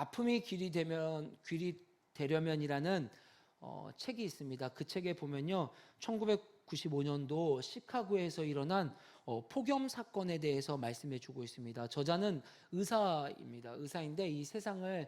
아픔이 귀리 되려면이라는 책이 있습니다. 그 책에 보면요, 1995년도 시카고에서 일어난 폭염 사건에 대해서 말씀해주고 있습니다. 저자는 의사입니다. 의사인데 이 세상을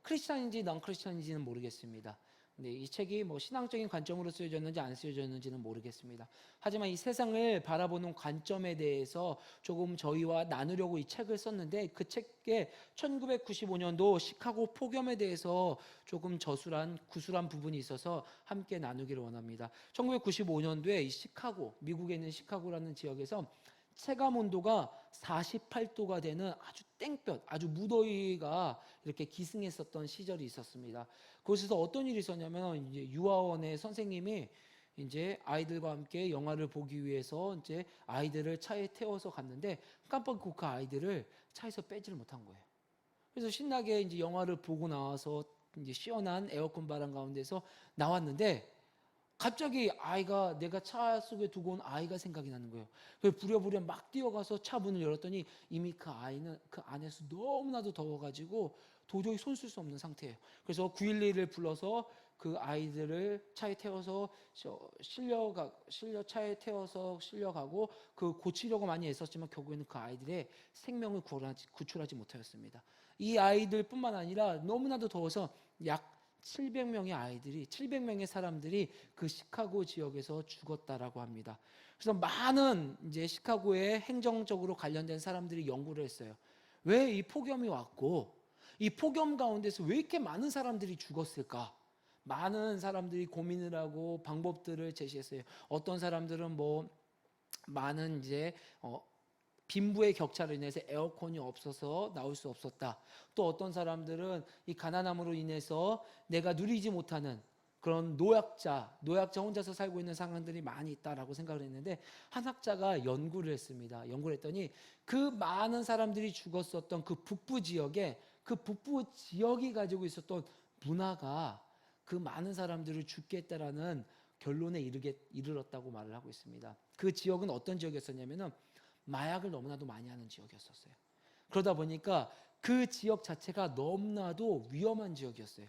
크리스찬인지 넌 크리스찬인지는 모르겠습니다. 근데 이 책이 뭐 신앙적인 관점으로 쓰여졌는지 안 쓰여졌는지는 모르겠습니다. 하지만 이 세상을 바라보는 관점에 대해서 조금 저희와 나누려고 이 책을 썼는데, 그 책에 1995년도 시카고 폭염에 대해서 조금 구술한 부분이 있어서 함께 나누기를 원합니다. 1995년도에 이 시카고, 미국에 있는 시카고라는 지역에서 체감 온도가 48도가 되는 아주 땡볕, 아주 무더위가 이렇게 기승했었던 시절이 있었습니다. 그곳에서 어떤 일이 있었냐면, 이제 유아원의 선생님이 이제 아이들과 함께 영화를 보기 위해서 이제 아이들을 차에 태워서 갔는데 깜빡 그 아이들을 차에서 빼지를 못한 거예요. 그래서 신나게 이제 영화를 보고 나와서 이제 시원한 에어컨 바람 가운데서 나왔는데, 갑자기 내가 차 속에 두고 온 아이가 생각이 나는 거예요. 그래서 부랴부랴 막 뛰어가서 차 문을 열었더니 이미 그 아이는 그 안에서 너무나도 더워가지고 도저히 손 쓸 수 없는 상태예요. 그래서 911을 불러서 그 아이들을 차에 태워서 차에 태워서 실려가고 그 고치려고 많이 애썼지만 결국에는 그 아이들의 생명을 구출하지 못하였습니다. 이 아이들뿐만 아니라 너무나도 더워서 약 700명의 사람들이 그 시카고 지역에서 죽었다라고 합니다. 그래서 많은 이제 시카고에 행정적으로 관련된 사람들이 연구를 했어요. 왜 이 폭염이 왔고, 이 폭염 가운데서 왜 이렇게 많은 사람들이 죽었을까? 많은 사람들이 고민을 하고 방법들을 제시했어요. 어떤 사람들은 많은 이제 빈부의 격차로 인해서 에어컨이 없어서 나올 수 없었다. 또 어떤 사람들은 이 가난함으로 인해서 내가 누리지 못하는 그런 노약자 혼자서 살고 있는 상황들이 많이 있다라고 생각을 했는데, 한 학자가 연구를 했습니다. 연구를 했더니 그 많은 사람들이 죽었었던 그 북부 지역이 가지고 있었던 문화가 그 많은 사람들을 죽게 했다라는 결론에 이르렀다고 말을 하고 있습니다. 그 지역은 어떤 지역이었었냐면은 마약을 너무나도 많이 하는 지역이었어요. 그러다 보니까 그 지역 자체가 너무나도 위험한 지역이었어요.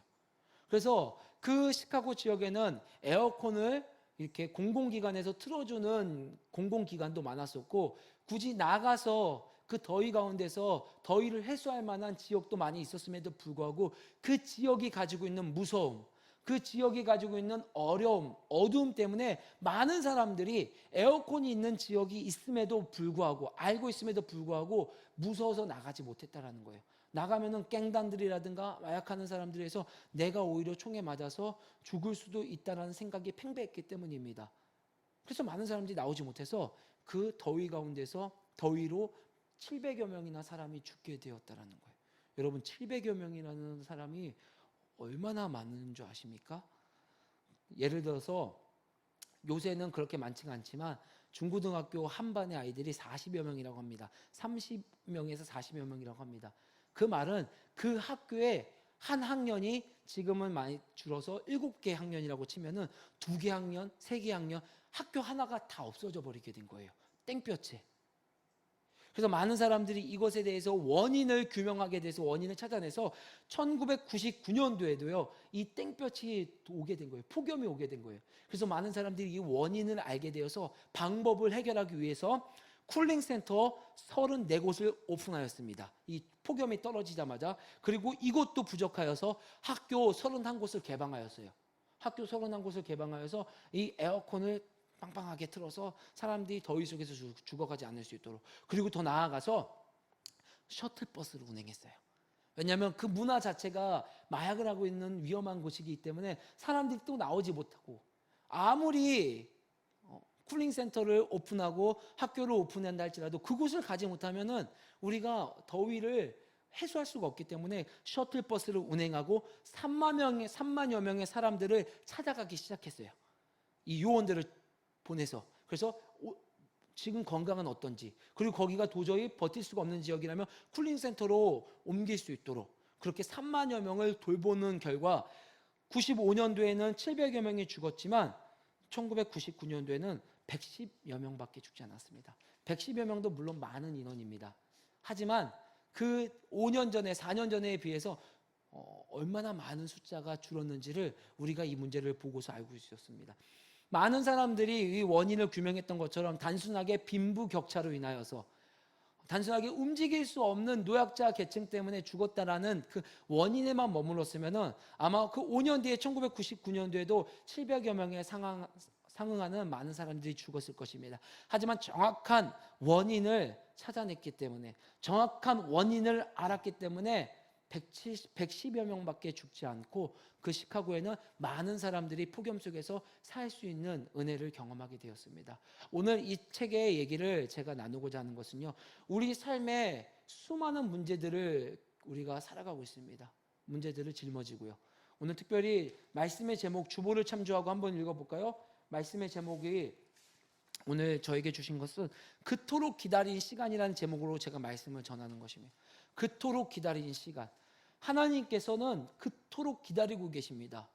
그래서 그 시카고 지역에는 에어컨을 이렇게 공공기관에서 틀어주는 공공기관도 많았었고, 굳이 나가서 그 더위 가운데서 더위를 해소할 만한 지역도 많이 있었음에도 불구하고 그 지역이 가지고 있는 무서움, 그 지역이 가지고 있는 어려움, 어두움 때문에 많은 사람들이 에어컨이 있는 지역이 있음에도 불구하고, 알고 있음에도 불구하고 무서워서 나가지 못했다라는 거예요. 나가면은 갱단들이라든가 마약하는 사람들에서 내가 오히려 총에 맞아서 죽을 수도 있다라는 생각이 팽배했기 때문입니다. 그래서 많은 사람들이 나오지 못해서 그 더위 가운데서 더위로 700여 명이나 사람이 죽게 되었다라는 거예요. 여러분, 700여 명이라는 사람이 얼마나 많은 줄 아십니까? 예를 들어서 요새는 그렇게 많지가 않지만 중고등학교 한 반의 아이들이 40여 명이라고 합니다. 30명에서 40여 명이라고 합니다. 그 말은 그 학교에 한 학년이 지금은 많이 줄어서 7개 학년이라고 치면은 2개 학년, 3개 학년, 학교 하나가 다 없어져 버리게 된 거예요. 땡볕에. 그래서 많은 사람들이 이것에 대해서 원인을 규명하게 돼서 원인을 찾아내서 1999년도에도요, 이 땡볕이 오게 된 거예요. 폭염이 오게 된 거예요. 그래서 많은 사람들이 이 원인을 알게 되어서 방법을 해결하기 위해서 쿨링 센터 34곳을 오픈하였습니다. 이 폭염이 떨어지자마자. 그리고 이것도 부족하여서 학교 31곳을 개방하였어요. 학교 31곳을 개방하여서 이 에어컨을 빵빵하게 틀어서 사람들이 더위 속에서 죽어가지 않을 수 있도록. 그리고 더 나아가서 셔틀버스를 운행했어요. 왜냐하면 그 문화 자체가 마약을 하고 있는 위험한 곳이기 때문에 사람들이 또 나오지 못하고, 아무리 쿨링 센터를 오픈하고 학교를 오픈한다 할지라도 그곳을 가지 못하면은 우리가 더위를 해소할 수가 없기 때문에 셔틀버스를 운행하고 3만여 명의 사람들을 찾아가기 시작했어요. 이 요원들을 보내서. 그래서 지금 건강은 어떤지, 그리고 거기가 도저히 버틸 수가 없는 지역이라면 쿨링 센터로 옮길 수 있도록 그렇게 3만여 명을 돌보는 결과 95년도에는 700여 명이 죽었지만 1999년도에는 110여 명밖에 죽지 않았습니다. 110여 명도 물론 많은 인원입니다. 하지만 그 5년 전에 4년 전에 비해서 얼마나 많은 숫자가 줄었는지를 우리가 이 문제를 보고서 알고 있었습니다. 많은 사람들이 이 원인을 규명했던 것처럼 단순하게 빈부격차로 인하여서 단순하게 움직일 수 없는 노약자 계층 때문에 죽었다라는 그 원인에만 머물렀으면은 아마 그 5년 뒤에 1999년도에도 700여 명에 상응하는 많은 사람들이 죽었을 것입니다. 하지만 정확한 원인을 찾아냈기 때문에, 정확한 원인을 알았기 때문에 110여 명밖에 죽지 않고 그 시카고에는 많은 사람들이 폭염 속에서 살 수 있는 은혜를 경험하게 되었습니다. 오늘 이 책의 얘기를 제가 나누고자 하는 것은요, 우리 삶의 수많은 문제들을 우리가 살아가고 있습니다. 문제들을 짊어지고요. 오늘 특별히 말씀의 제목 주보를 참조하고 한번 읽어볼까요? 말씀의 제목이 오늘 저에게 주신 것은 그토록 기다린 시간이라는 제목으로 제가 말씀을 전하는 것입니다. 그토록 기다린 시간. 하나님께서는 그토록 기다리고 계십니다.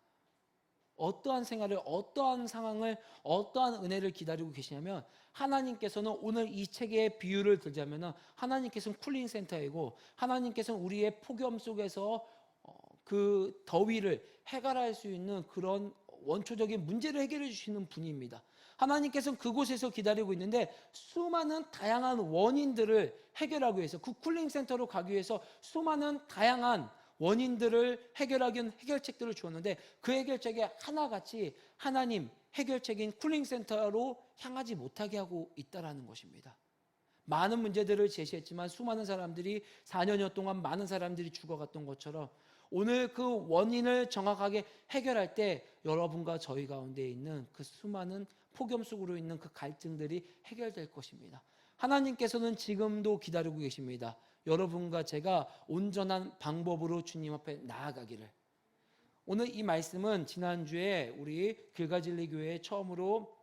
어떠한 생활을, 어떠한 상황을, 어떠한 은혜를 기다리고 계시냐면, 하나님께서는 오늘 이 책의 비유를 들자면 하나님께서는 쿨링 센터이고, 하나님께서는 우리의 폭염 속에서 그 더위를 해결할 수 있는 그런 원초적인 문제를 해결해 주시는 분입니다. 하나님께서는 그곳에서 기다리고 있는데 수많은 다양한 원인들을 해결하기 위해서, 그 쿨링 센터로 가기 위해서 수많은 다양한 원인들을 해결하기 위한 해결책들을 주었는데, 그 해결책에 하나같이 하나님 해결책인 쿨링 센터로 향하지 못하게 하고 있다는 것입니다. 많은 문제들을 제시했지만 수많은 사람들이 4년여 동안 많은 사람들이 죽어갔던 것처럼, 오늘 그 원인을 정확하게 해결할 때 여러분과 저희 가운데 있는 그 수많은 폭염 속으로 있는 그 갈증들이 해결될 것입니다. 하나님께서는 지금도 기다리고 계십니다. 여러분과 제가 온전한 방법으로 주님 앞에 나아가기를. 오늘 이 말씀은 지난주에 우리 길가진리 교회에 처음으로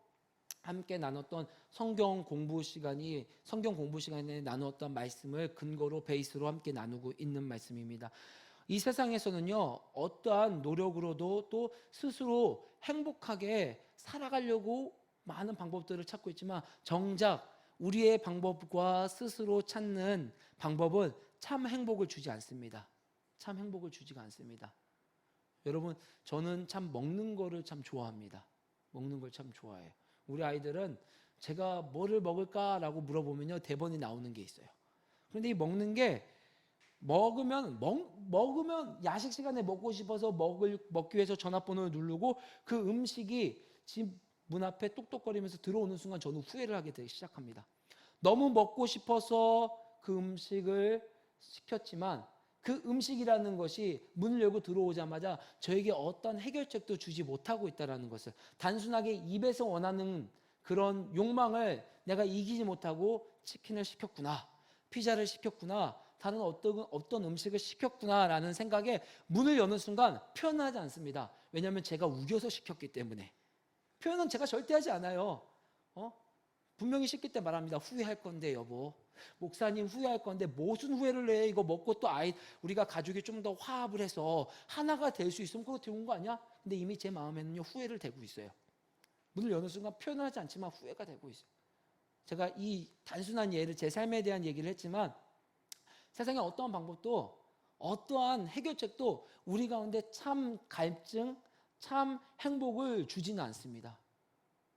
함께 나눴던 성경 공부 시간에 나누었던 말씀을 근거로 베이스로 함께 나누고 있는 말씀입니다. 이 세상에서는요, 어떠한 노력으로도 또 스스로 행복하게 살아가려고 많은 방법들을 찾고 있지만, 정작 우리의 방법과 스스로 찾는 방법은 참 행복을 주지 않습니다. 참 행복을 주지가 않습니다. 여러분, 저는 참 먹는 거를 참 좋아합니다. 먹는 걸 참 좋아해요. 우리 아이들은 제가 뭐를 먹을까라고 물어보면요, 대본이 나오는 게 있어요. 그런데 이 먹는 게 먹으면 야식 시간에 먹고 싶어서 먹기 위해서 전화번호를 누르고 그 음식이 집 문 앞에 똑똑거리면서 들어오는 순간 저는 후회를 하게 되기 시작합니다. 너무 먹고 싶어서 그 음식을 시켰지만 그 음식이라는 것이 문을 열고 들어오자마자 저에게 어떤 해결책도 주지 못하고 있다는 것을, 단순하게 입에서 원하는 그런 욕망을 내가 이기지 못하고 치킨을 시켰구나, 피자를 시켰구나, 다른 어떤 음식을 시켰구나라는 생각에 문을 여는 순간 표현하지 않습니다. 왜냐하면 제가 우겨서 시켰기 때문에. 표현은 제가 절대 하지 않아요. 분명히 시킬 때 말합니다. 후회할 건데 여보, 목사님 후회할 건데 무슨 후회를 해? 이거 먹고 또 우리가 가족이 좀 더 화합을 해서 하나가 될 수 있으면 그거 되는 거 아니야? 근데 이미 제 마음에는요, 후회를 되고 있어요. 문을 여는 순간 표현하지 않지만 후회가 되고 있어요. 제가 이 단순한 예를, 제 삶에 대한 얘기를 했지만, 세상에 어떠한 방법도, 어떠한 해결책도 우리 가운데 참 갈증, 참 행복을 주지는 않습니다.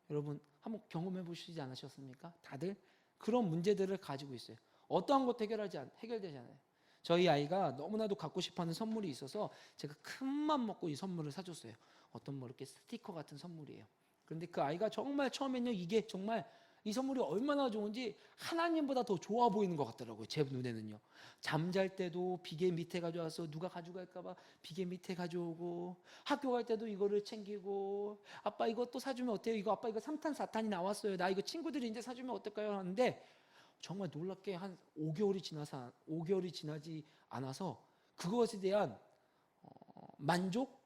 여러분 한번 경험해 보시지 않으셨습니까? 다들 그런 문제들을 가지고 있어요. 어떠한 것도 해결되지 않아요. 저희 아이가 너무나도 갖고 싶어하는 선물이 있어서 제가 큰맘 먹고 이 선물을 사줬어요. 어떤 이렇게 스티커 같은 선물이에요. 그런데 그 아이가 정말 처음에는 이게 정말 이 선물이 얼마나 좋은지 하나님보다 더 좋아 보이는 것 같더라고요. 제 눈에는요. 잠잘 때도 비계 밑에 가져와서 누가 가져갈까 봐 비계 밑에 가져오고, 학교 갈 때도 이거를 챙기고, 아빠 이것도 사주면 어때요? 이거 아빠 이거 3탄 4탄이 나왔어요. 나 이거 친구들이 이제 사주면 어떨까요? 하는데 정말 놀랍게 한 5개월이 지나지 않아서 그것에 대한 만족,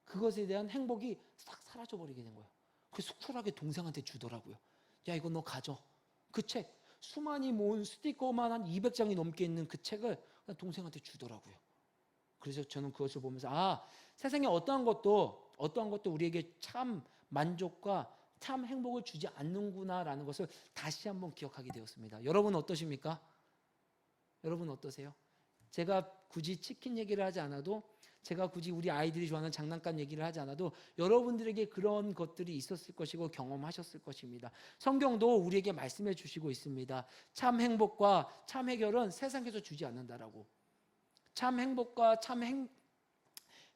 그것에 대한 행복이 싹 사라져 버리게 된 거예요. 그래서 쿨하게 동생한테 주더라고요. 야, 이거 너 가져. 그 책, 수많이 모은 스티커만 한 200장이 넘게 있는 그 책을 동생한테 주더라고요. 그래서 저는 그것을 보면서 세상에 어떠한 것도 우리에게 참 만족과 참 행복을 주지 않는구나라는 것을 다시 한번 기억하게 되었습니다. 여러분 어떠십니까? 여러분 어떠세요? 제가 굳이 치킨 얘기를 하지 않아도, 제가 굳이 우리 아이들이 좋아하는 장난감 얘기를 하지 않아도 여러분들에게 그런 것들이 있었을 것이고 경험하셨을 것입니다. 성경도 우리에게 말씀해 주시고 있습니다. 참 행복과 참 해결은 세상에서 주지 않는다라고. 참 행복과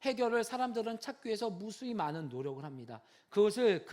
해결을 사람들은 찾기 위해서 무수히 많은 노력을 합니다. 그것을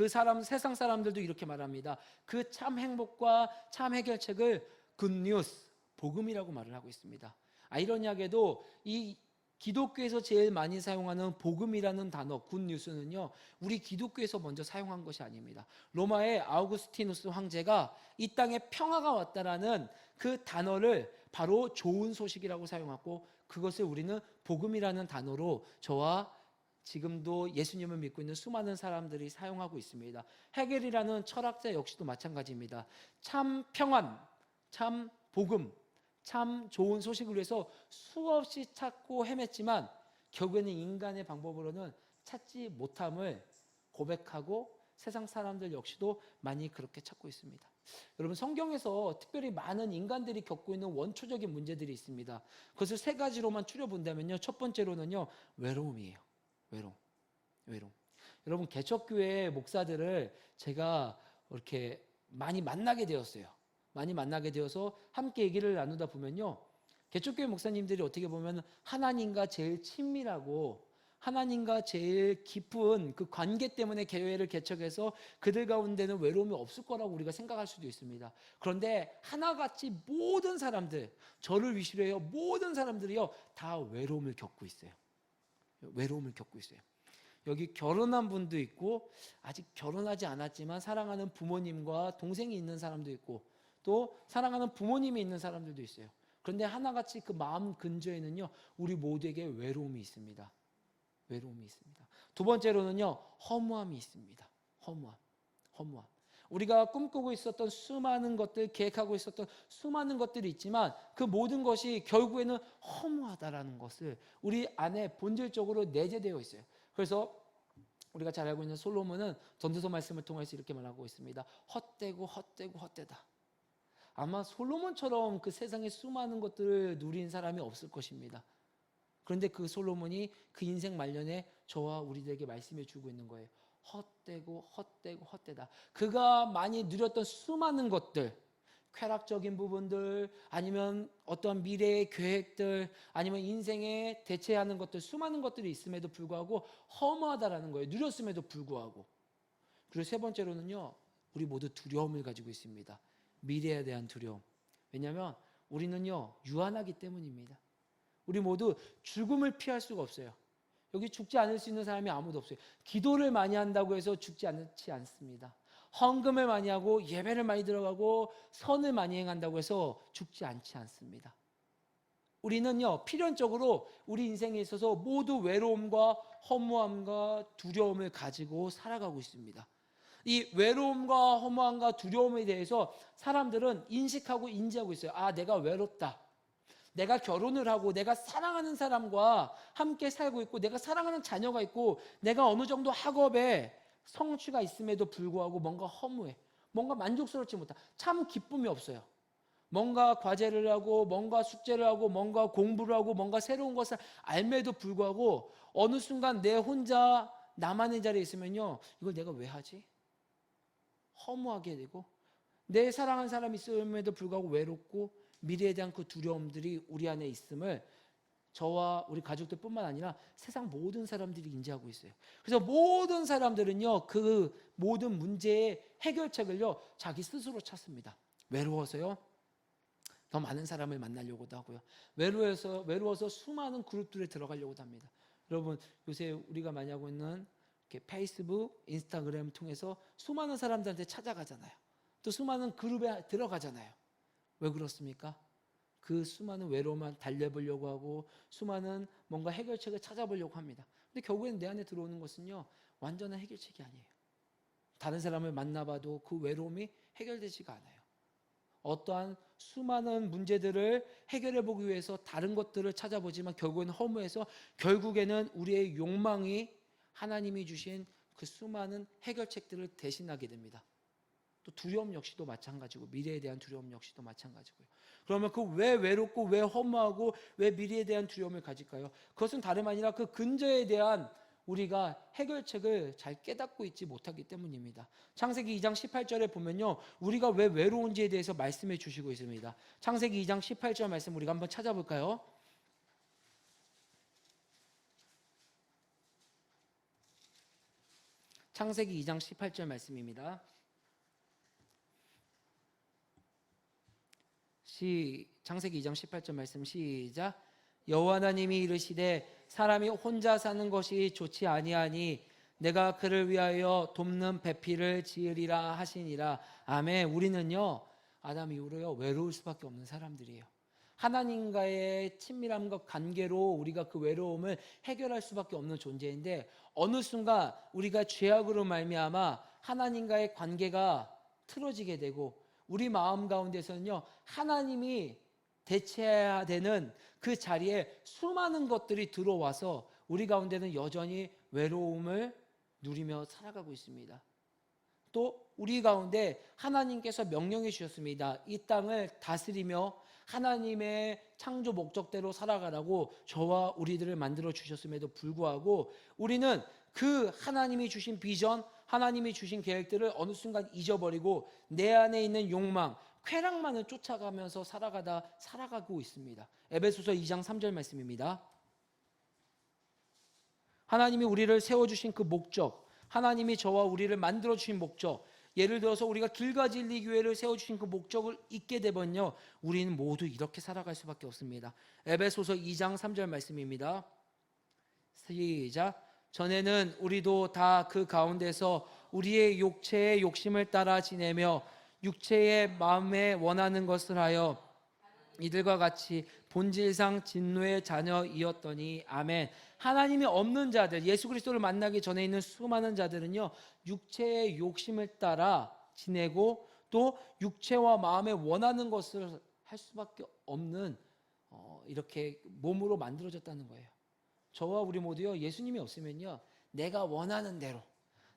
세상 사람들도 이렇게 말합니다. 그 참 행복과 참 해결책을 굿뉴스, 복음이라고 말을 하고 있습니다. 아이러니하게도 이 기독교에서 제일 많이 사용하는 복음이라는 단어, 굿뉴스는요, 우리 기독교에서 먼저 사용한 것이 아닙니다. 로마의 아우구스티누스 황제가 이 땅에 평화가 왔다라는 그 단어를 바로 좋은 소식이라고 사용하고, 그것을 우리는 복음이라는 단어로 저와 지금도 예수님을 믿고 있는 수많은 사람들이 사용하고 있습니다. 헤겔이라는 철학자 역시도 마찬가지입니다. 참 평안, 참 복음, 참 좋은 소식을 위해서 수없이 찾고 헤맸지만 결국에는 인간의 방법으로는 찾지 못함을 고백하고 세상 사람들 역시도 많이 그렇게 찾고 있습니다. 여러분, 성경에서 특별히 많은 인간들이 겪고 있는 원초적인 문제들이 있습니다. 그것을 세 가지로만 추려본다면요, 첫 번째로는요, 외로움이에요. 외로움. 여러분, 개척교회 목사들을 제가 이렇게 많이 만나게 되었어요. 많이 만나게 되어서 함께 얘기를 나누다 보면요, 개척교회 목사님들이 어떻게 보면 하나님과 제일 친밀하고 하나님과 제일 깊은 그 관계 때문에 교회를 개척해서 그들 가운데는 외로움이 없을 거라고 우리가 생각할 수도 있습니다. 그런데 하나같이 모든 사람들, 저를 위시로 해요, 모든 사람들이요, 다 외로움을 겪고 있어요. 외로움을 겪고 있어요. 여기 결혼한 분도 있고 아직 결혼하지 않았지만 사랑하는 부모님과 동생이 있는 사람도 있고 또 사랑하는 부모님이 있는 사람들도 있어요. 그런데 하나같이 그 마음 근저에는요, 우리 모두에게 외로움이 있습니다. 외로움이 있습니다. 두 번째로는요, 허무함이 있습니다. 허무함. 우리가 꿈꾸고 있었던 수많은 것들, 계획하고 있었던 수많은 것들이 있지만 그 모든 것이 결국에는 허무하다라는 것을 우리 안에 본질적으로 내재되어 있어요. 그래서 우리가 잘 알고 있는 솔로몬은 전도서 말씀을 통해서 이렇게 말하고 있습니다. 헛되다. 아마 솔로몬처럼 그 세상에 수많은 것들을 누린 사람이 없을 것입니다. 그런데 그 솔로몬이 그 인생 말년에 저와 우리들에게 말씀해 주고 있는 거예요. 헛되다. 그가 많이 누렸던 수많은 것들, 쾌락적인 부분들, 아니면 어떤 미래의 계획들, 아니면 인생에 대체하는 것들, 수많은 것들이 있음에도 불구하고 허무하다라는 거예요. 누렸음에도 불구하고. 그리고 세 번째로는요, 우리 모두 두려움을 가지고 있습니다. 미래에 대한 두려움. 왜냐하면 우리는요, 유한하기 때문입니다. 우리 모두 죽음을 피할 수가 없어요. 여기 죽지 않을 수 있는 사람이 아무도 없어요. 기도를 많이 한다고 해서 죽지 않습니다. 헌금을 많이 하고 예배를 많이 들어가고 선을 많이 행한다고 해서 죽지 않습니다. 우리는요, 필연적으로 우리 인생에 있어서 모두 외로움과 허무함과 두려움을 가지고 살아가고 있습니다. 이 외로움과 허무함과 두려움에 대해서 사람들은 인식하고 인지하고 있어요. 아, 내가 외롭다. 내가 결혼을 하고 내가 사랑하는 사람과 함께 살고 있고 내가 사랑하는 자녀가 있고 내가 어느 정도 학업에 성취가 있음에도 불구하고 뭔가 허무해. 뭔가 만족스럽지 못한, 참 기쁨이 없어요. 뭔가 과제를 하고 뭔가 숙제를 하고 뭔가 공부를 하고 뭔가 새로운 것을 알매도 불구하고 어느 순간 내 혼자 나만의 자리에 있으면요, 이걸 내가 왜 하지? 허무하게 되고 내 사랑하는 사람이 있음에도 불구하고 외롭고 미래에 대한 그 두려움들이 우리 안에 있음을 저와 우리 가족들뿐만 아니라 세상 모든 사람들이 인지하고 있어요. 그래서 모든 사람들은요, 그 모든 문제의 해결책을요, 자기 스스로 찾습니다. 외로워서요, 더 많은 사람을 만나려고도 하고요. 외로워서 수많은 그룹들에 들어가려고도 합니다. 여러분, 요새 우리가 많이 하고 있는 페이스북, 인스타그램 통해서 수많은 사람들한테 찾아가잖아요. 또 수많은 그룹에 들어가잖아요. 왜 그렇습니까? 그 수많은 외로움만 달래보려고 하고 수많은 뭔가 해결책을 찾아보려고 합니다. 근데 결국에는 내 안에 들어오는 것은요, 완전한 해결책이 아니에요. 다른 사람을 만나봐도 그 외로움이 해결되지가 않아요. 어떠한 수많은 문제들을 해결해보기 위해서 다른 것들을 찾아보지만 결국에는 허무해서 결국에는 우리의 욕망이 하나님이 주신 그 수많은 해결책들을 대신하게 됩니다. 또 두려움 역시도 마찬가지고 미래에 대한 두려움 역시도 마찬가지고요. 그러면 그 왜 외롭고 왜 허무하고 왜 미래에 대한 두려움을 가질까요? 그것은 다름 아니라 그 근저에 대한 우리가 해결책을 잘 깨닫고 있지 못하기 때문입니다. 창세기 2장 18절에 보면요, 우리가 왜 외로운지에 대해서 말씀해 주시고 있습니다. 창세기 2장 18절 말씀 우리가 한번 찾아볼까요? 창세기 2장 18절 말씀입니다. 창세기 2장 18절 말씀 시작. 여호와 하나님이 이르시되 사람이 혼자 사는 것이 좋지 아니하니 내가 그를 위하여 돕는 배필을 지으리라 하시니라. 아멘. 우리는요, 아담 이후로요, 외로울 수밖에 없는 사람들이에요. 하나님과의 친밀함과 관계로 우리가 그 외로움을 해결할 수밖에 없는 존재인데, 어느 순간 우리가 죄악으로 말미암아 하나님과의 관계가 틀어지게 되고 우리 마음 가운데서는요, 하나님이 대체해야 되는 그 자리에 수많은 것들이 들어와서 우리 가운데는 여전히 외로움을 누리며 살아가고 있습니다. 또 우리 가운데 하나님께서 명령해 주셨습니다. 이 땅을 다스리며 하나님의 창조 목적대로 살아가라고 저와 우리들을 만들어 주셨음에도 불구하고 우리는 그 하나님이 주신 비전, 하나님이 주신 계획들을 어느 순간 잊어버리고 내 안에 있는 욕망, 쾌락만을 쫓아가면서 살아가고 있습니다. 에베소서 2장 3절 말씀입니다. 하나님이 우리를 세워주신 그 목적, 하나님이 저와 우리를 만들어주신 목적, 예를 들어서 우리가 길가 진리 교회를 세워주신 그 목적을 잊게 되면요, 우리는 모두 이렇게 살아갈 수밖에 없습니다. 에베소서 2장 3절 말씀입니다. 시작. 전에는 우리도 다 그 가운데서 우리의 육체의 욕심을 따라 지내며 육체의 마음에 원하는 것을 하여 이들과 같이 본질상 진노의 자녀이었더니. 아멘. 하나님이 없는 자들, 예수 그리스도를 만나기 전에 있는 수많은 자들은요, 육체의 욕심을 따라 지내고 또 육체와 마음에 원하는 것을 할 수밖에 없는 이렇게 몸으로 만들어졌다는 거예요. 저와 우리 모두요, 예수님이 없으면요, 내가 원하는 대로,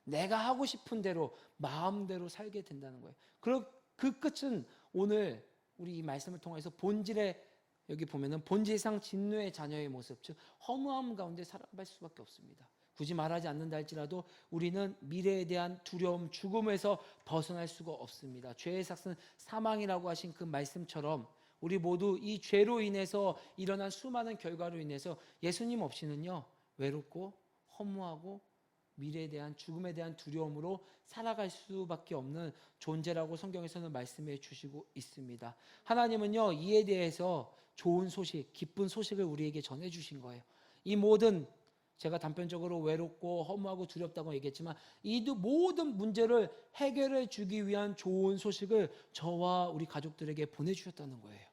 내가 하고 싶은 대로 마음대로 살게 된다는 거예요. 그 끝은 오늘 우리 이 말씀을 통해서 본질의, 여기 보면은 본질상 진노의 자녀의 모습, 즉 허무함 가운데 살아갈 수밖에 없습니다. 굳이 말하지 않는다 할지라도 우리는 미래에 대한 두려움, 죽음에서 벗어날 수가 없습니다. 죄의 삭은 사망이라고 하신 그 말씀처럼 우리 모두 이 죄로 인해서 일어난 수많은 결과로 인해서 예수님 없이는요, 외롭고 허무하고 미래에 대한, 죽음에 대한 두려움으로 살아갈 수밖에 없는 존재라고 성경에서는 말씀해 주시고 있습니다. 하나님은요, 이에 대해서 좋은 소식, 기쁜 소식을 우리에게 전해 주신 거예요. 이 모든, 제가 단편적으로 외롭고 허무하고 두렵다고 얘기했지만 이 모든 문제를 해결해 주기 위한 좋은 소식을 저와 우리 가족들에게 보내주셨다는 거예요.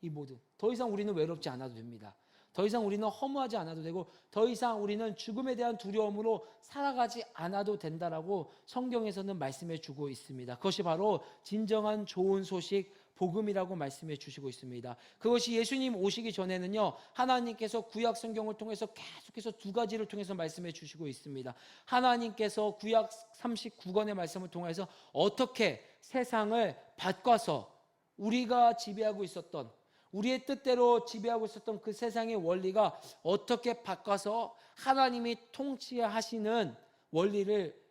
이 모든, 더 이상 우리는 외롭지 않아도 됩니다. 더 이상 우리는 허무하지 않아도 되고 더 이상 우리는 죽음에 대한 두려움으로 살아가지 않아도 된다라고 성경에서는 말씀해 주고 있습니다. 그것이 바로 진정한 좋은 소식, 복음이라고 말씀해 주시고 있습니다. 그것이 예수님 오시기 전에는요, 하나님께서 구약 성경을 통해서 계속해서 두 가지를 통해서 말씀해 주시고 있습니다. 하나님께서 구약 39권의 말씀을 통해서 어떻게 세상을 바꿔서 우리가 지배하고 있었던, 우리의 뜻대로 지배하고 있었던 그 세상의 원리가 어떻게 바꿔서 하나님이 통치하시는 원리를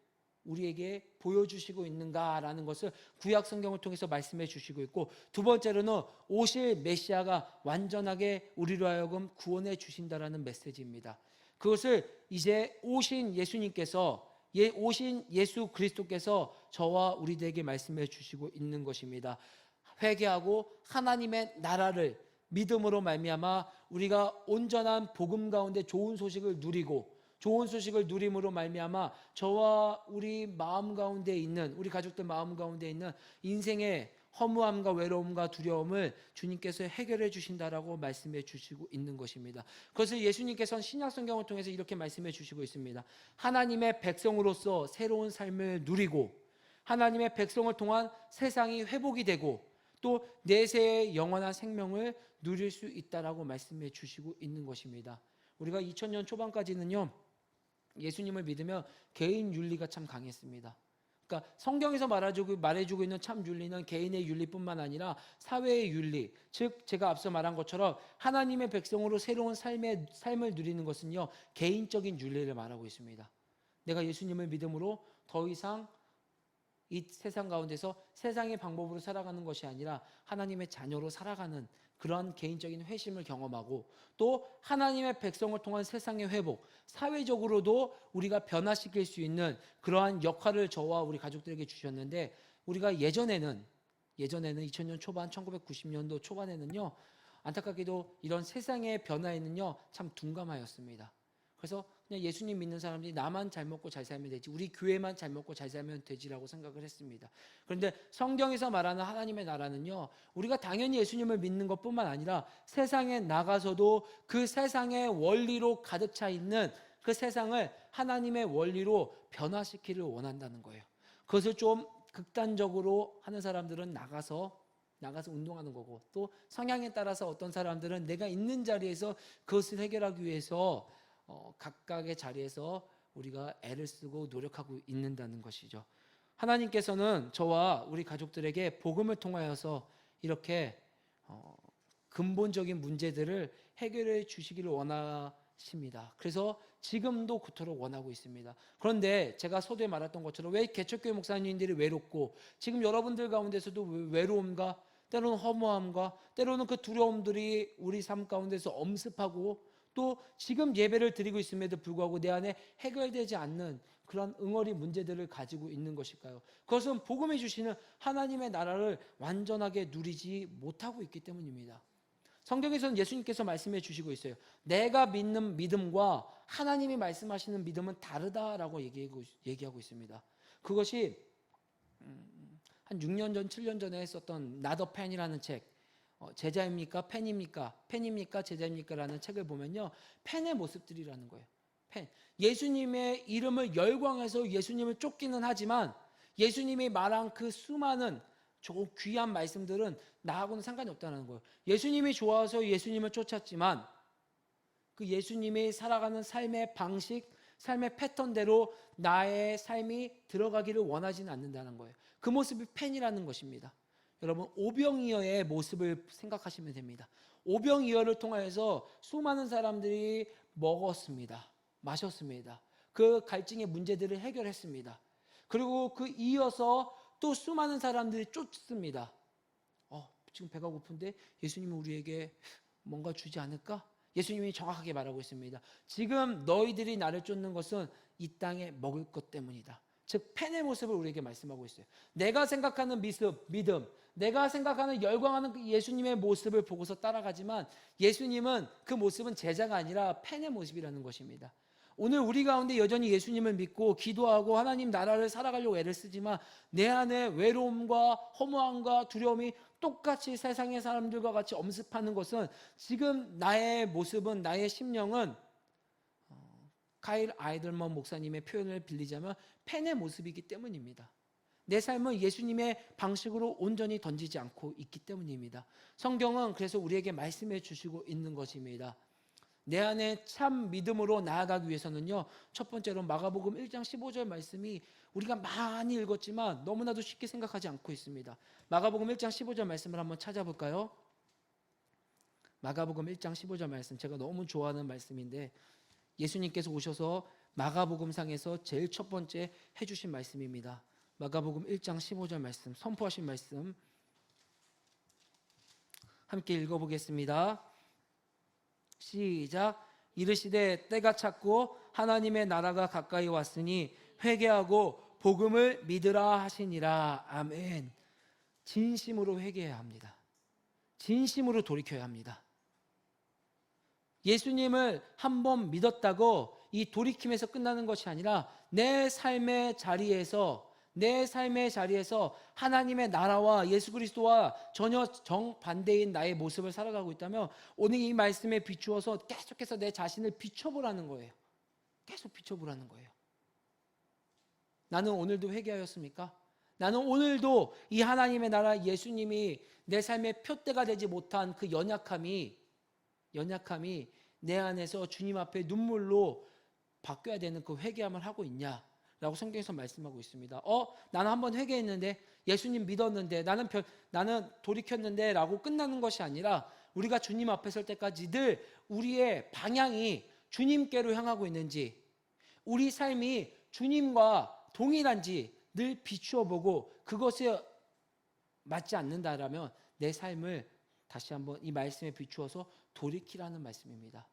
우리에게 보여주시고 있는가라는 것을 구약 성경을 통해서 말씀해 주시고 있고, 두 번째로는 오실 메시아가 완전하게 우리로 하여금 구원해 주신다라는 메시지입니다. 그것을 이제 오신 예수님께서, 오신 예수 그리스도께서 저와 우리들에게 말씀해 주시고 있는 것입니다. 회개하고 하나님의 나라를 믿음으로 말미암아 우리가 온전한 복음 가운데 좋은 소식을 누리고, 좋은 소식을 누림으로 말미암아 저와 우리 마음 가운데 있는, 우리 가족들 마음 가운데 있는 인생의 허무함과 외로움과 두려움을 주님께서 해결해 주신다라고 말씀해 주시고 있는 것입니다. 그것을 예수님께서는 신약 성경을 통해서 이렇게 말씀해 주시고 있습니다. 하나님의 백성으로서 새로운 삶을 누리고 하나님의 백성을 통한 세상이 회복이 되고 또 내세의 영원한 생명을 누릴 수 있다라고 말씀해 주시고 있는 것입니다. 우리가 2000년 초반까지는요, 예수님을 믿으면 개인 윤리가 참 강했습니다. 그러니까 성경에서 말해주고 있는 참 윤리는 개인의 윤리뿐만 아니라 사회의 윤리, 즉 제가 앞서 말한 것처럼 하나님의 백성으로 새로운 삶을 누리는 것은요, 개인적인 윤리를 말하고 있습니다. 내가 예수님을 믿음으로 더 이상 이 세상 가운데서 세상의 방법으로 살아가는 것이 아니라 하나님의 자녀로 살아가는 그러한 개인적인 회심을 경험하고, 또 하나님의 백성을 통한 세상의 회복, 사회적으로도 우리가 변화시킬 수 있는 그러한 역할을 저와 우리 가족들에게 주셨는데, 우리가 예전에는 2000년 초반, 1990년도 초반에는요, 안타깝게도 이런 세상의 변화에는요 참 둔감하였습니다. 그래서 그냥 예수님 믿는 사람들이 나만 잘 먹고 잘 살면 되지, 우리 교회만 잘 먹고 잘 살면 되지라고 생각을 했습니다. 그런데 성경에서 말하는 하나님의 나라는요, 우리가 당연히 예수님을 믿는 것뿐만 아니라 세상에 나가서도 그 세상의 원리로 가득 차 있는 그 세상을 하나님의 원리로 변화시키기를 원한다는 거예요. 그것을 좀 극단적으로 하는 사람들은 나가서 운동하는 거고, 또 성향에 따라서 어떤 사람들은 내가 있는 자리에서 그것을 해결하기 위해서 각각의 자리에서 우리가 애를 쓰고 노력하고 있는다는 것이죠. 하나님께서는 저와 우리 가족들에게 복음을 통하여서 이렇게 근본적인 문제들을 해결해 주시기를 원하십니다. 그래서 지금도 그토록 원하고 있습니다. 그런데 제가 서두에 말했던 것처럼 왜 개척교회 목사님들이 외롭고, 지금 여러분들 가운데서도 외로움과 때로는 허무함과 때로는 그 두려움들이 우리 삶 가운데서 엄습하고, 또 지금 예배를 드리고 있음에도 불구하고 내 안에 해결되지 않는 그런 응어리 문제들을 가지고 있는 것일까요? 그것은 복음이 주시는 하나님의 나라를 완전하게 누리지 못하고 있기 때문입니다. 성경에서는 예수님께서 말씀해 주시고 있어요. 내가 믿는 믿음과 하나님이 말씀하시는 믿음은 다르다라고 얘기하고 있습니다. 그것이 한 6년 전, 7년 전에 썼던 Not a Pen이라는 책, 제자입니까? 펜입니까? 제자입니까? 라는 책을 보면요, 펜의 모습들이라는 거예요. 펜. 예수님의 이름을 열광해서 예수님을 쫓기는 하지만 예수님이 말한 그 수많은 저 귀한 말씀들은 나하고는 상관이 없다는 거예요. 예수님이 좋아서 예수님을 쫓았지만 그 예수님이 살아가는 삶의 방식, 삶의 패턴대로 나의 삶이 들어가기를 원하지는 않는다는 거예요. 그 모습이 펜이라는 것입니다. 여러분, 오병이어의 모습을 생각하시면 됩니다. 오병이어를 통해서 수많은 사람들이 먹었습니다. 마셨습니다. 그 갈증의 문제들을 해결했습니다. 그리고 그 이어서 또 수많은 사람들이 쫓습니다. 지금 배가 고픈데 예수님이 우리에게 뭔가 주지 않을까? 예수님이 정확하게 말하고 있습니다. 지금 너희들이 나를 쫓는 것은 이 땅에 먹을 것 때문이다. 즉 펜의 모습을 우리에게 말씀하고 있어요. 내가 생각하는 믿음, 내가 생각하는 열광하는 그 예수님의 모습을 보고서 따라가지만 예수님은 그 모습은 제자가 아니라 펜의 모습이라는 것입니다. 오늘 우리 가운데 여전히 예수님을 믿고 기도하고 하나님 나라를 살아가려고 애를 쓰지만 내 안에 외로움과 허무함과 두려움이 똑같이 세상의 사람들과 같이 엄습하는 것은, 지금 나의 모습은, 나의 심령은 카일 아이들먼 목사님의 표현을 빌리자면 펜의 모습이기 때문입니다. 내 삶은 예수님의 방식으로 온전히 던지지 않고 있기 때문입니다. 성경은 그래서 우리에게 말씀해 주시고 있는 것입니다. 내 안에 참 믿음으로 나아가기 위해서는요, 첫 번째로 마가복음 1장 15절 말씀이 우리가 많이 읽었지만 너무나도 쉽게 생각하지 않고 있습니다. 마가복음 1장 15절 말씀을 한번 찾아볼까요? 마가복음 1장 15절 말씀, 제가 너무 좋아하는 말씀인데 예수님께서 오셔서 마가복음상에서 제일 첫 번째 해주신 말씀입니다. 마가복음 1장 15절 말씀, 선포하신 말씀 함께 읽어보겠습니다. 시작. 이르시되 때가 찼고 하나님의 나라가 가까이 왔으니 회개하고 복음을 믿으라 하시니라. 아멘. 진심으로 회개해야 합니다. 진심으로 돌이켜야 합니다. 예수님을 한번 믿었다고 이 돌이킴에서 끝나는 것이 아니라 내 삶의 자리에서 하나님의 나라와 예수 그리스도와 전혀 정반대인 나의 모습을 살아가고 있다면 오늘 이 말씀에 비추어서 계속해서 내 자신을 비춰보라는 거예요. 계속 비춰보라는 거예요. 나는 오늘도 회개하였습니까? 나는 오늘도 이 하나님의 나라 예수님이 내 삶의 표대가 되지 못한 그 연약함이 내 안에서 주님 앞에 눈물로 바뀌어야 되는 그 회개함을 하고 있냐? 라고 성경에서 말씀하고 있습니다. 나는 한번 회개했는데, 예수님 믿었는데, 나는 돌이켰는데 라고 끝나는 것이 아니라 우리가 주님 앞에 설 때까지 늘 우리의 방향이 주님께로 향하고 있는지, 우리 삶이 주님과 동일한지 늘 비추어 보고 그것에 맞지 않는다라면 내 삶을 다시 한번 이 말씀에 비추어서 돌이키라는 말씀입니다.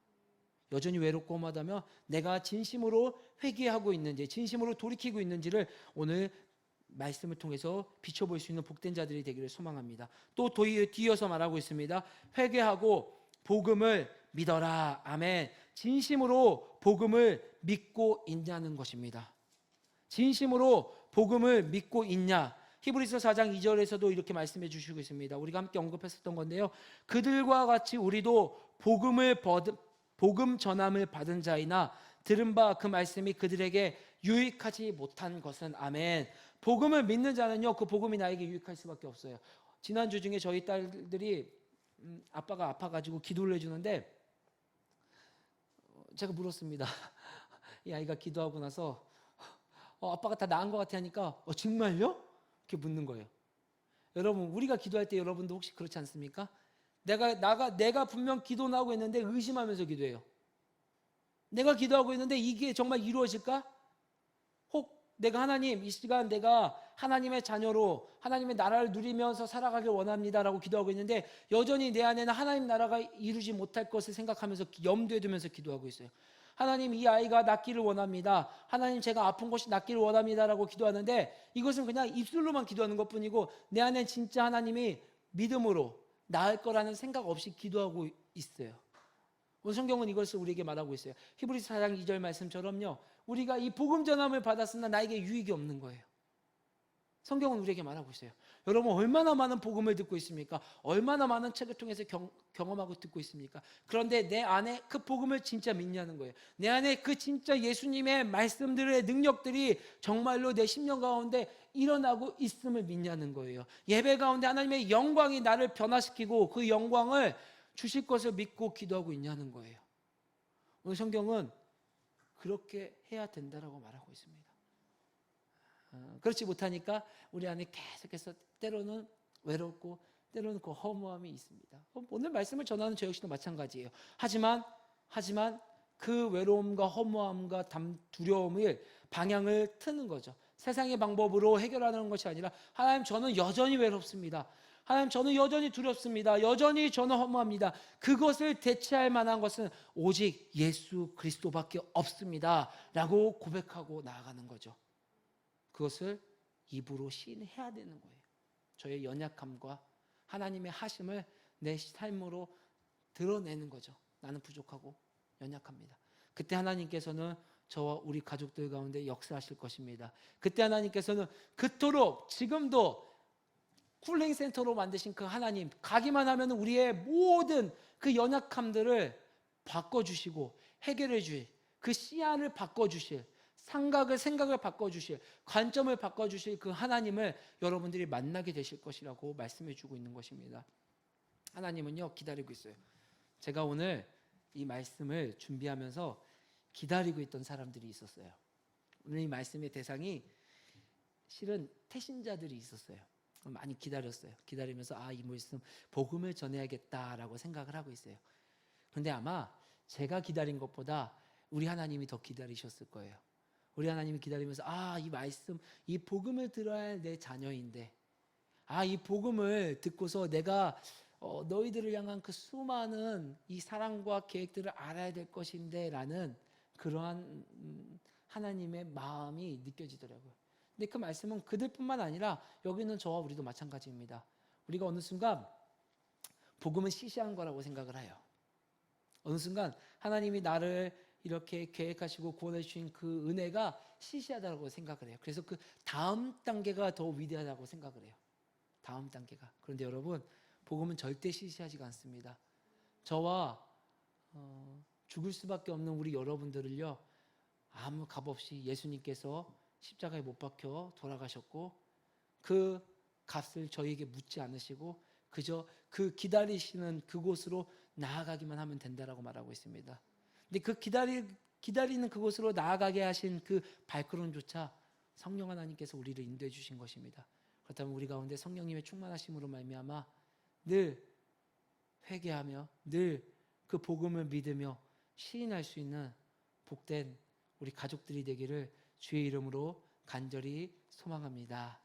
여전히 외롭고 험하다면 내가 진심으로 회개하고 있는지, 진심으로 돌이키고 있는지를 오늘 말씀을 통해서 비춰볼 수 있는 복된 자들이 되기를 소망합니다. 또 뒤이어서 말하고 있습니다. 회개하고 복음을 믿어라. 아멘. 진심으로 복음을 믿고 있냐는 것입니다. 진심으로 복음을 믿고 있냐. 히브리서 4장 2절에서도 이렇게 말씀해 주시고 있습니다. 우리가 함께 언급했었던 건데요. 그들과 같이 우리도 복음 전함을 받은 자이나 들은 바 그 말씀이 그들에게 유익하지 못한 것은 아멘. 복음을 믿는 자는요, 그 복음이 나에게 유익할 수밖에 없어요. 지난주 중에 저희 딸들이 아빠가 아파가지고 기도를 해주는데 제가 물었습니다. 이 아이가 기도하고 나서 아빠가 다 나은 것 같아 하니까 정말요? 이렇게 묻는 거예요. 여러분, 우리가 기도할 때 여러분도 혹시 그렇지 않습니까? 내가 분명 기도 나오고 있는데 의심하면서 기도해요. 내가 기도하고 있는데 이게 정말 이루어질까? 혹 내가 하나님, 이 시간 내가 하나님의 자녀로 하나님의 나라를 누리면서 살아가길 원합니다라고 기도하고 있는데 여전히 내 안에는 하나님 나라가 이루지 못할 것을 생각하면서 염두에 두면서 기도하고 있어요. 하나님, 이 아이가 낫기를 원합니다. 하나님, 제가 아픈 것이 낫기를 원합니다라고 기도하는데 이것은 그냥 입술로만 기도하는 것뿐이고 내 안에 진짜 하나님이 믿음으로 나을 거라는 생각 없이 기도하고 있어요. 오늘 성경은 이것을 우리에게 말하고 있어요. 히브리서 4장 2절 말씀처럼요, 우리가 이 복음 전함을 받았으나 나에게 유익이 없는 거예요. 성경은 우리에게 말하고 있어요. 여러분, 얼마나 많은 복음을 듣고 있습니까? 얼마나 많은 책을 통해서 경험하고 듣고 있습니까? 그런데 내 안에 그 복음을 진짜 믿냐는 거예요. 내 안에 그 진짜 예수님의 말씀들의 능력들이 정말로 내 심령 가운데 일어나고 있음을 믿냐는 거예요. 예배 가운데 하나님의 영광이 나를 변화시키고 그 영광을 주실 것을 믿고 기도하고 있냐는 거예요. 오늘 성경은 그렇게 해야 된다라고 말하고 있습니다. 그렇지 못하니까 우리 안에 계속해서 때로는 외롭고 때로는 그 허무함이 있습니다. 오늘 말씀을 전하는 저 역시도 마찬가지예요. 하지만 그 외로움과 허무함과 두려움을 방향을 트는 거죠. 세상의 방법으로 해결하는 것이 아니라 하나님, 저는 여전히 외롭습니다. 하나님, 저는 여전히 두렵습니다. 여전히 저는 허무합니다. 그것을 대체할 만한 것은 오직 예수 그리스도밖에 없습니다 라고 고백하고 나아가는 거죠. 그것을 입으로 시인해야 되는 거예요. 저의 연약함과 하나님의 하심을 내 삶으로 드러내는 거죠. 나는 부족하고 연약합니다. 그때 하나님께서는 저와 우리 가족들 가운데 역사하실 것입니다. 그때 하나님께서는 그토록 지금도 쿨링센터로 만드신 그 하나님, 가기만 하면 우리의 모든 그 연약함들을 바꿔주시고 해결해 주실, 그 시야를 바꿔주실, 생각을 바꿔주실, 관점을 바꿔주실 그 하나님을 여러분들이 만나게 되실 것이라고 말씀해 주고 있는 것입니다. 하나님은요, 기다리고 있어요. 제가 오늘 이 말씀을 준비하면서 기다리고 있던 사람들이 있었어요. 오늘 이 말씀의 대상이 실은 태신자들이 있었어요. 많이 기다렸어요. 기다리면서 이 말씀 복음을 전해야겠다라고 생각을 하고 있어요. 그런데 아마 제가 기다린 것보다 우리 하나님이 더 기다리셨을 거예요. 우리 하나님이 기다리면서 이 말씀, 이 복음을 들어야 할 내 자녀인데, 이 복음을 듣고서 내가 너희들을 향한 그 수많은 이 사랑과 계획들을 알아야 될 것인데 라는 그러한 하나님의 마음이 느껴지더라고요. 근데 그 말씀은 그들뿐만 아니라 여기 있는 저와 우리도 마찬가지입니다. 우리가 어느 순간 복음은 시시한 거라고 생각을 해요. 어느 순간 하나님이 나를 이렇게 계획하시고 구원해 주신 그 은혜가 시시하다고 생각을 해요. 그래서 그 다음 단계가 더 위대하다고 생각을 해요. 다음 단계가. 그런데 여러분, 복음은 절대 시시하지가 않습니다. 저와 죽을 수밖에 없는 우리 여러분들을요, 아무 값없이 예수님께서 십자가에 못 박혀 돌아가셨고 그 값을 저희에게 묻지 않으시고 그저 그 기다리시는 그곳으로 나아가기만 하면 된다라고 말하고 있습니다. 근데 그 기다리는 그곳으로 나아가게 하신 그 발걸음조차 성령 하나님께서 우리를 인도해 주신 것입니다. 그렇다면 우리 가운데 성령님의 충만하심으로 말미암아 늘 회개하며 늘 그 복음을 믿으며 시인할 수 있는 복된 우리 가족들이 되기를 주의 이름으로 간절히 소망합니다.